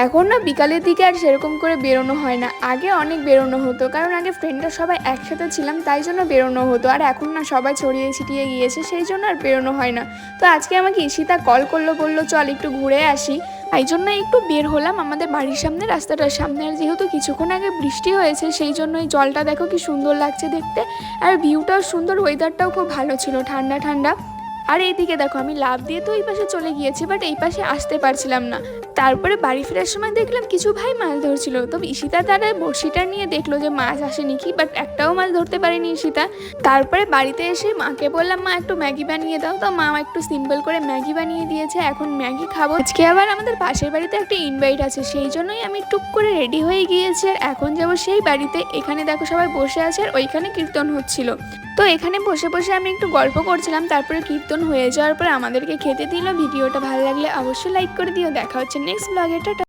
এখন না বিকালের দিকে আর সেরকম করে বেরোনো হয় না। আগে অনেক বেরোনো হতো, কারণ আগে ফ্রেন্ডরা সবাই একসাথে ছিলাম, তাই জন্য বেরোনো হতো। আর এখন না সবাই ছড়িয়ে ছিটিয়ে গিয়েছে, সেই জন্য আর বেরোনো হয় না। তো আজকে আমাকে ঈশিতা কল করলো, বললো চল একটু ঘুরে আসি। তাই জন্য একটু বের হলাম আমাদের বাড়ির সামনে, রাস্তাটার সামনে। আর যেহেতু কিছুক্ষণ আগে বৃষ্টি হয়েছে, সেই জন্য এই জলটা দেখো কি সুন্দর লাগছে দেখতে। আর ভিউটাও সুন্দর, ওয়েদারটাও খুব ভালো ছিল, ঠান্ডা ঠান্ডা। আর এইদিকে দেখো আমি লাফ দিয়ে তো এই পাশে চলে গিয়েছি, বাট এই পাশে আসতে পারছিলাম না। তারপরে বাড়ি ফেরার সময় দেখলাম কিছু ভাই মাছ ধরছিল। তবে ঈশিতা তারা বড়শিটা নিয়ে দেখলো যে মাছ আসেনি কি, বাট একটাও মাছ ধরতে পারেনি ঈশিতা। তারপরে বাড়িতে এসে মাকে বললাম মা একটু ম্যাগি বানিয়ে দাও, তো মা একটু সিম্পল করে ম্যাগি বানিয়ে দিয়েছে। এখন ম্যাগি খাবো। আজকে আবার আমাদের পাশের বাড়িতে একটা ইনভাইট আছে, সেই জন্যই আমি টুক করে রেডি হয়ে গিয়েছি। আর এখন যাবো সেই বাড়িতে। এখানে দেখো সবাই বসে আছে, আর ওইখানে কীর্তন হচ্ছিল। তো এখানে বসে বসে আমি একটু গল্প করছিলাম। তারপরে কীর্তন হয়ে যাওয়ার পরে আমাদেরকে খেতে দিল। ভিডিওটা ভালো লাগলে অবশ্যই লাইক করে দিও। দেখা হচ্ছে নেক্সট ব্লগে। টাটা।